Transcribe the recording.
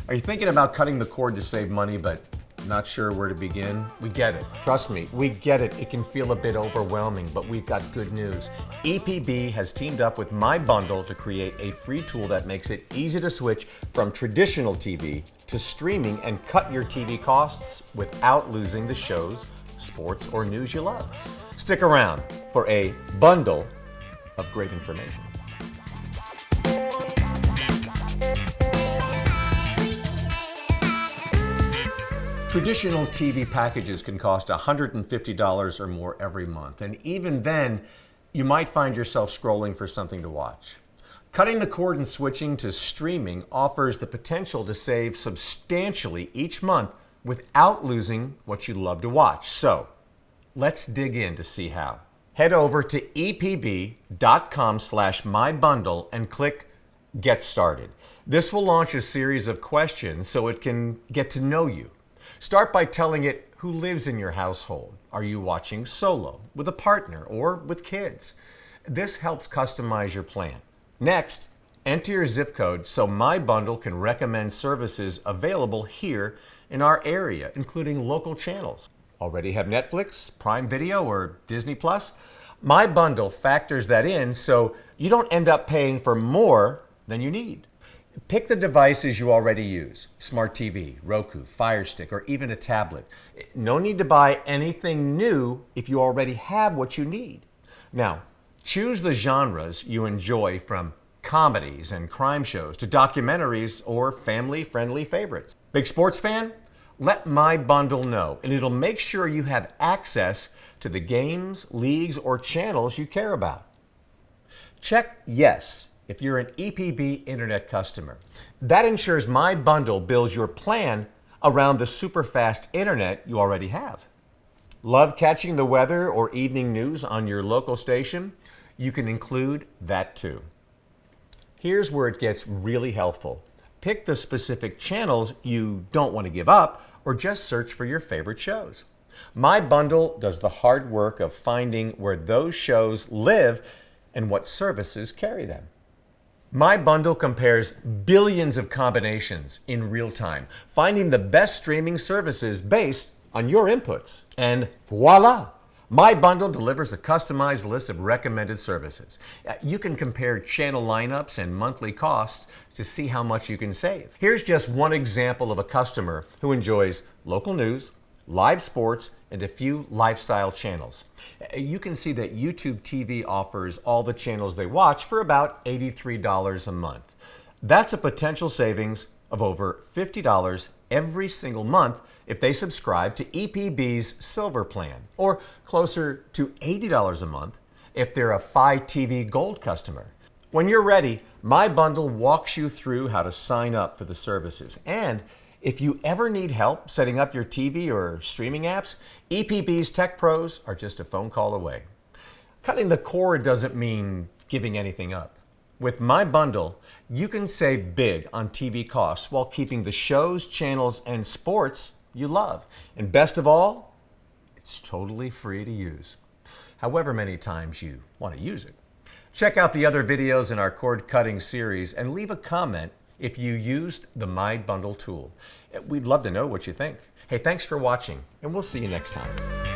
Are you thinking about cutting the cord to save money, but not sure where to begin? We get it. Trust me, we get it. It can feel a bit overwhelming, but we've got good news. EPB has teamed up with My Bundle to create a free tool that makes it easy to switch from traditional TV to streaming and cut your TV costs without losing the shows, sports, or news you love. Stick around for a bundle of great information. Traditional TV packages can cost $150 or more every month, and even then, you might find yourself scrolling for something to watch. Cutting the cord and switching to streaming offers the potential to save substantially each month without losing what you love to watch. So, let's dig in to see how. Head over to epb.com/mybundle and click Get Started. This will launch a series of questions so it can get to know you. Start by telling it who lives in your household. Are you watching solo, with a partner, or with kids? This helps customize your plan. Next, enter your zip code so My Bundle can recommend services available here in our area, including local channels. Already have Netflix, Prime Video, or Disney Plus? My Bundle factors that in so you don't end up paying for more than you need. Pick the devices you already use, smart TV, Roku, Fire Stick, or even a tablet. No need to buy anything new if you already have what you need. Now, choose the genres you enjoy, from comedies and crime shows to documentaries or family-friendly favorites. Big sports fan? Let My Bundle know, and it'll make sure you have access to the games, leagues, or channels you care about. Check Yes if you're an EPB Internet customer. That ensures My Bundle builds your plan around the super fast internet you already have. Love catching the weather or evening news on your local station? You can include that too. Here's where it gets really helpful. Pick the specific channels you don't want to give up, or just search for your favorite shows. My Bundle does the hard work of finding where those shows live and what services carry them. My Bundle compares billions of combinations in real time, finding the best streaming services based on your inputs. And voila! My Bundle delivers a customized list of recommended services. You can compare channel lineups and monthly costs to see how much you can save. Here's just one example of a customer who enjoys local news, live sports, and a few lifestyle channels. You can see that YouTube TV offers all the channels they watch for about $83 a month. That's a potential savings of over $50 every single month if they subscribe to EPB's Silver plan, or closer to $80 a month if they're a Fi TV Gold customer. When you're ready, My Bundle walks you through how to sign up for the services. And if you ever need help setting up your TV or streaming apps, EPB's tech pros are just a phone call away. Cutting the cord doesn't mean giving anything up. With My Bundle, you can save big on TV costs while keeping the shows, channels, and sports you love. And best of all, it's totally free to use, however many times you want to use it. Check out the other videos in our cord cutting series and leave a comment if you used the My Bundle tool. We'd love to know what you think. Hey, thanks for watching, and we'll see you next time.